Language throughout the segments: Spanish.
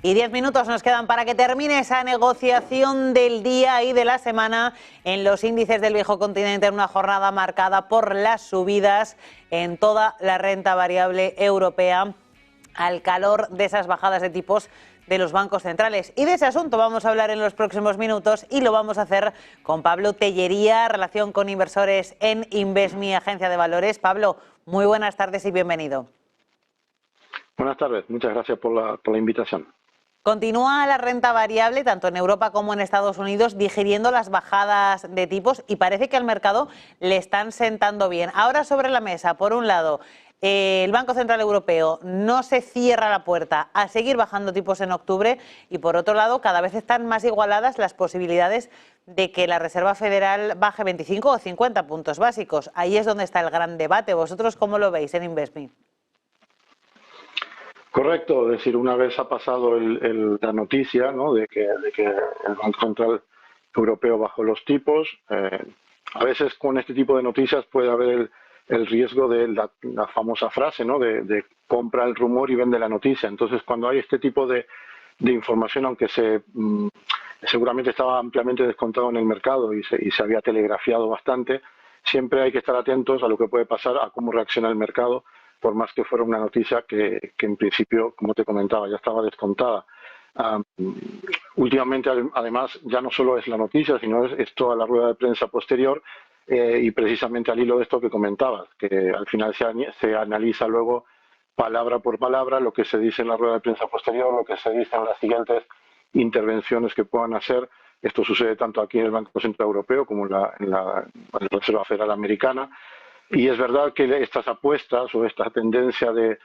Y 10 minutos nos quedan para que termine esa negociación del día y de la semana en los índices del viejo continente, en una jornada marcada por las subidas en toda la renta variable europea, al calor de esas bajadas de tipos de los bancos centrales. Y de ese asunto vamos a hablar en los próximos minutos y lo vamos a hacer con Pablo Tellería, relación con inversores en Invesmi, agencia de valores. Pablo, muy buenas tardes y bienvenido. Buenas tardes, muchas gracias por la invitación. Continúa la renta variable, tanto en Europa como en Estados Unidos, digiriendo las bajadas de tipos y parece que al mercado le están sentando bien. Ahora sobre la mesa, por un lado, el Banco Central Europeo no se cierra la puerta a seguir bajando tipos en octubre y por otro lado cada vez están más igualadas las posibilidades de que la Reserva Federal baje 25 o 50 puntos básicos. Ahí es donde está el gran debate. ¿Vosotros cómo lo veis en Invesmi? Correcto, es decir, una vez ha pasado la noticia, ¿no?, de que el Banco Central Europeo bajó los tipos, a veces con este tipo de noticias puede haber el riesgo de la famosa frase, ¿no?, de compra el rumor y vende la noticia. Entonces, cuando hay este tipo de información, aunque seguramente estaba ampliamente descontado en el mercado y se había telegrafiado bastante, siempre hay que estar atentos a lo que puede pasar, a cómo reacciona el mercado, por más que fuera una noticia que en principio, como te comentaba, ya estaba descontada. Últimamente, además, ya no solo es la noticia, sino es toda la rueda de prensa posterior y precisamente al hilo de esto que comentabas, que al final se analiza luego palabra por palabra lo que se dice en la rueda de prensa posterior, lo que se dice en las siguientes intervenciones que puedan hacer. Esto sucede tanto aquí en el Banco Central Europeo como en la Reserva Federal Americana. Y es verdad que estas apuestas o esta tendencia de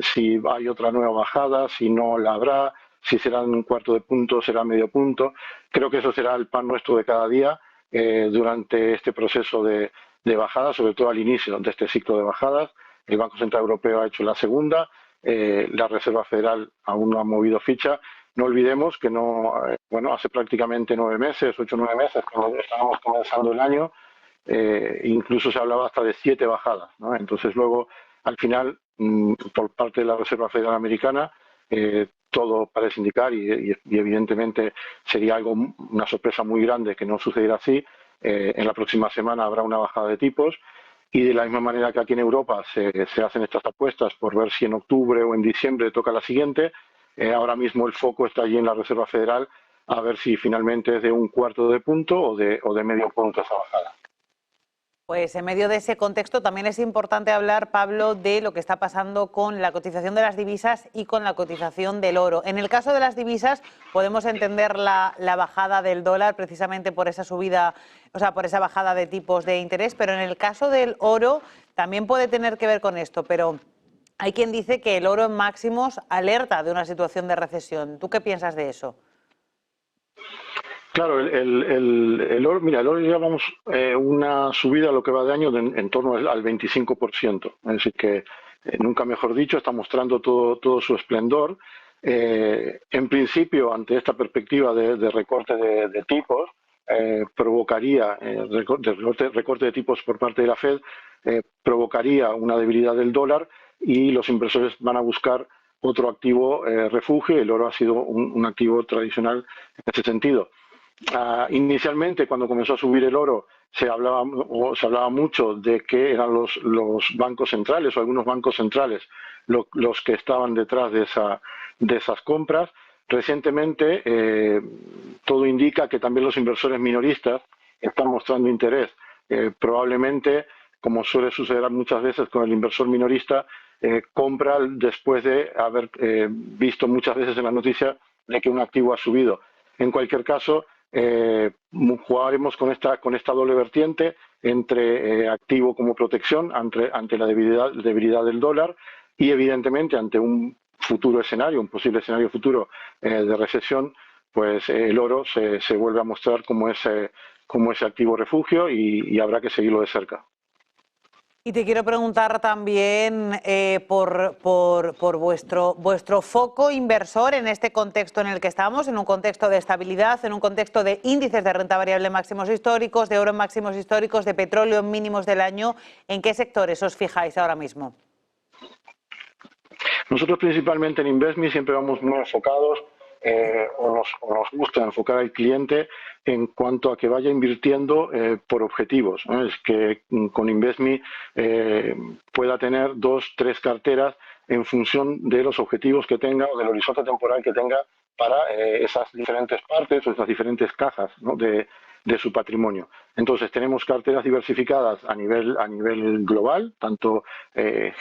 si hay otra nueva bajada, si no la habrá, si será un cuarto de punto, será medio punto, creo que eso será el pan nuestro de cada día durante este proceso de bajada, sobre todo al inicio de este ciclo de bajadas. El Banco Central Europeo ha hecho la segunda, la Reserva Federal aún no ha movido ficha. No olvidemos que hace prácticamente 9 meses, 8 o 9 meses, cuando estábamos comenzando el año, incluso se hablaba hasta de 7 bajadas, ¿no? Entonces luego, al final, por parte de la Reserva Federal Americana, todo parece indicar y evidentemente sería una sorpresa muy grande que no sucediera así. En la próxima semana habrá una bajada de tipos y de la misma manera que aquí en Europa se hacen estas apuestas por ver si en octubre o en diciembre toca la siguiente, ahora mismo el foco está allí en la Reserva Federal a ver si finalmente es de un cuarto de punto o de medio punto esa bajada. Pues en medio de ese contexto también es importante hablar, Pablo, de lo que está pasando con la cotización de las divisas y con la cotización del oro. En el caso de las divisas podemos entender la bajada del dólar precisamente por esa subida, o sea, por esa bajada de tipos de interés, pero en el caso del oro también puede tener que ver con esto, pero hay quien dice que el oro en máximos alerta de una situación de recesión. ¿Tú qué piensas de eso? Claro, el oro, mira, el oro llevamos una subida a lo que va de año en torno al 25%. Es decir, que nunca mejor dicho, está mostrando todo su esplendor. En principio, ante esta perspectiva de recorte de tipos, provocaría, recorte de tipos por parte de la Fed, provocaría una debilidad del dólar y los inversores van a buscar otro activo refugio. El oro ha sido un activo tradicional en ese sentido. Inicialmente, cuando comenzó a subir el oro, se hablaba mucho de que eran los bancos centrales o algunos bancos centrales los que estaban detrás de esas compras. Recientemente, todo indica que también los inversores minoristas están mostrando interés. Probablemente, como suele suceder muchas veces con el inversor minorista, compra después de haber visto muchas veces en las noticias de que un activo ha subido. En cualquier caso, jugaremos con esta doble vertiente entre activo como protección ante la debilidad del dólar y evidentemente ante un futuro escenario, un posible escenario futuro de recesión, pues el oro se vuelve a mostrar como ese activo refugio y habrá que seguirlo de cerca. Y te quiero preguntar también por vuestro foco inversor en este contexto en el que estamos, en un contexto de estabilidad, en un contexto de índices de renta variable máximos históricos, de oro en máximos históricos, de petróleo en mínimos del año. ¿En qué sectores os fijáis ahora mismo? Nosotros principalmente en Investme siempre vamos muy enfocados o nos gusta enfocar al cliente en cuanto a que vaya invirtiendo por objetivos, ¿no? Es que con Investme pueda tener 2, 3 carteras en función de los objetivos que tenga o del horizonte temporal que tenga para esas diferentes partes o esas diferentes cajas, ¿no? de su patrimonio. Entonces tenemos carteras diversificadas a nivel global, tanto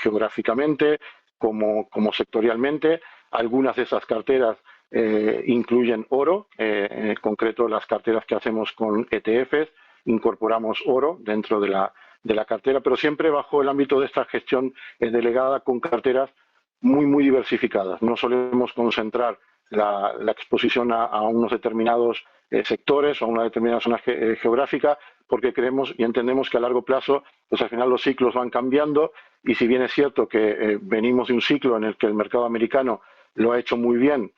geográficamente como sectorialmente. Algunas de esas carteras incluyen oro, en concreto las carteras que hacemos con ETFs, incorporamos oro dentro de la cartera, pero siempre bajo el ámbito de esta gestión delegada con carteras muy diversificadas. No solemos concentrar la exposición a unos determinados sectores o a una determinada zona geográfica, porque creemos y entendemos que a largo plazo, pues al final los ciclos van cambiando, y si bien es cierto que venimos de un ciclo en el que el mercado americano lo ha hecho muy bien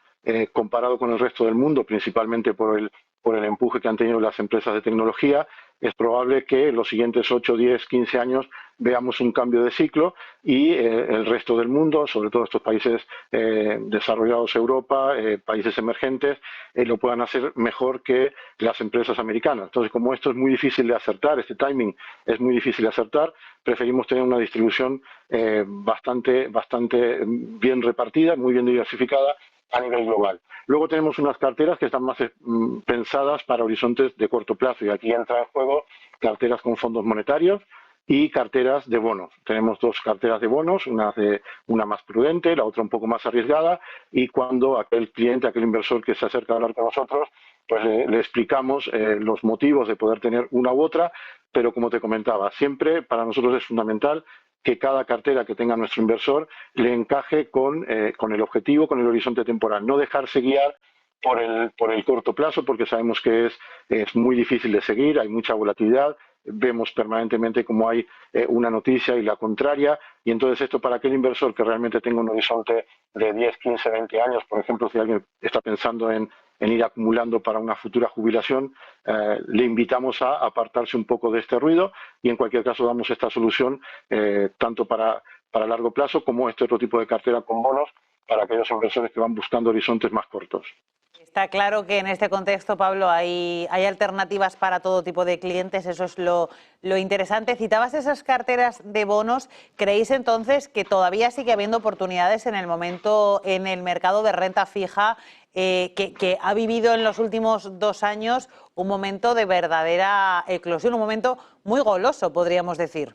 comparado con el resto del mundo, principalmente por el empuje que han tenido las empresas de tecnología, es probable que en los siguientes 8, 10, 15 años veamos un cambio de ciclo y el resto del mundo, sobre todo estos países desarrollados, Europa, países emergentes, lo puedan hacer mejor que las empresas americanas. Entonces, como esto es muy difícil de acertar, este timing es muy difícil de acertar, preferimos tener una distribución bastante bien repartida, muy bien diversificada a nivel global. Luego tenemos unas carteras que están más pensadas para horizontes de corto plazo, y aquí entra en juego carteras con fondos monetarios y carteras de bonos. Tenemos 2 carteras de bonos, una más prudente, la otra un poco más arriesgada, y cuando aquel cliente, aquel inversor que se acerca a hablar con nosotros, pues le explicamos los motivos de poder tener una u otra, pero como te comentaba, siempre para nosotros es fundamental que cada cartera que tenga nuestro inversor le encaje con el objetivo, con el horizonte temporal. No dejarse guiar por el corto plazo, porque sabemos que es muy difícil de seguir, hay mucha volatilidad, vemos permanentemente como hay una noticia y la contraria, y entonces esto para aquel inversor que realmente tenga un horizonte de 10, 15, 20 años, por ejemplo, si alguien está pensando en ir acumulando para una futura jubilación, le invitamos a apartarse un poco de este ruido, y en cualquier caso damos esta solución tanto para largo plazo como este otro tipo de cartera con bonos para aquellos inversores que van buscando horizontes más cortos. Está claro que en este contexto, Pablo, hay alternativas para todo tipo de clientes, eso es lo interesante. Citabas esas carteras de bonos, ¿creéis entonces que todavía sigue habiendo oportunidades en el momento en el mercado de renta fija que ha vivido en los últimos 2 años un momento de verdadera eclosión, un momento muy goloso, podríamos decir?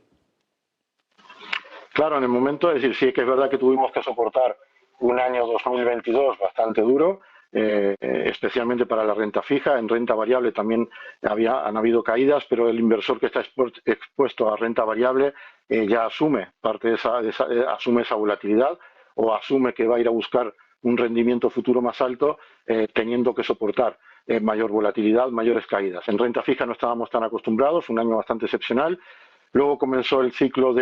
Claro, en el momento, es decir, sí que es verdad que tuvimos que soportar un año 2022 bastante duro, especialmente para la renta fija. En renta variable también han habido caídas, pero el inversor que está expuesto a renta variable ya asume parte asume esa volatilidad, o asume que va a ir a buscar un rendimiento futuro más alto, teniendo que soportar mayor volatilidad, mayores caídas. En renta fija no estábamos tan acostumbrados, un año bastante excepcional. Luego comenzó el ciclo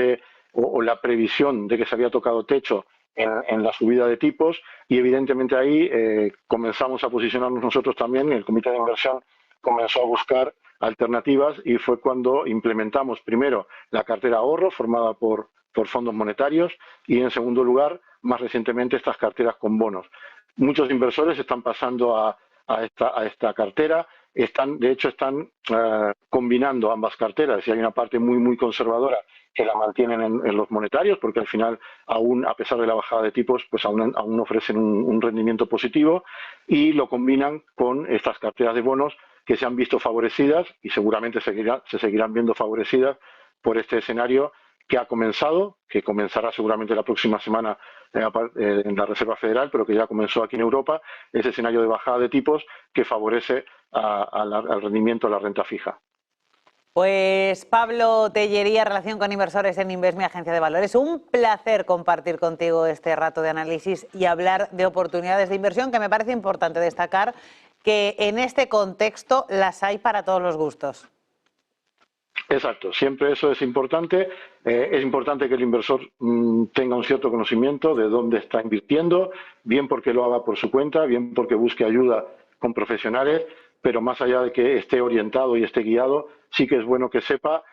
o la previsión de que se había tocado techo en la subida de tipos, y evidentemente ahí comenzamos a posicionarnos nosotros también. El comité de inversión comenzó a buscar alternativas, y fue cuando implementamos primero la cartera ahorro formada por fondos monetarios, y en segundo lugar, más recientemente, estas carteras con bonos. Muchos inversores están pasando a esta cartera, de hecho están combinando ambas carteras, y hay una parte muy conservadora que la mantienen en los monetarios, porque al final, aún a pesar de la bajada de tipos, pues aún ofrecen un rendimiento positivo, y lo combinan con estas carteras de bonos que se han visto favorecidas, y seguramente se seguirán viendo favorecidas por este escenario que ha comenzado, que comenzará seguramente la próxima semana en la Reserva Federal, pero que ya comenzó aquí en Europa, ese escenario de bajada de tipos que favorece al rendimiento de la renta fija. Pues Pablo Tellería, relación con inversores en Investme, agencia de valores. Un placer compartir contigo este rato de análisis y hablar de oportunidades de inversión, que me parece importante destacar que en este contexto las hay para todos los gustos. Exacto, siempre eso es importante. Es importante que el inversor tenga un cierto conocimiento de dónde está invirtiendo, bien porque lo haga por su cuenta, bien porque busque ayuda con profesionales, pero más allá de que esté orientado y esté guiado, sí que es bueno que sepa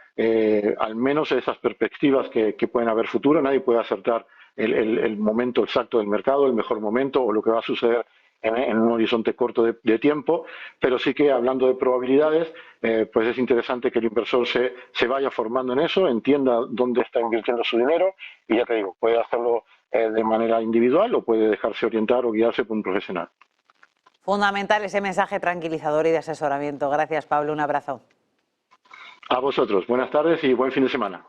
al menos esas perspectivas que pueden haber futuro. Nadie puede acertar el momento exacto del mercado, el mejor momento o lo que va a suceder en un horizonte corto de tiempo, pero sí que hablando de probabilidades, pues es interesante que el inversor se vaya formando en eso, entienda dónde está invirtiendo su dinero y ya te digo, puede hacerlo de manera individual o puede dejarse orientar o guiarse por un profesional. Fundamental ese mensaje tranquilizador y de asesoramiento. Gracias, Pablo. Un abrazo. A vosotros. Buenas tardes y buen fin de semana.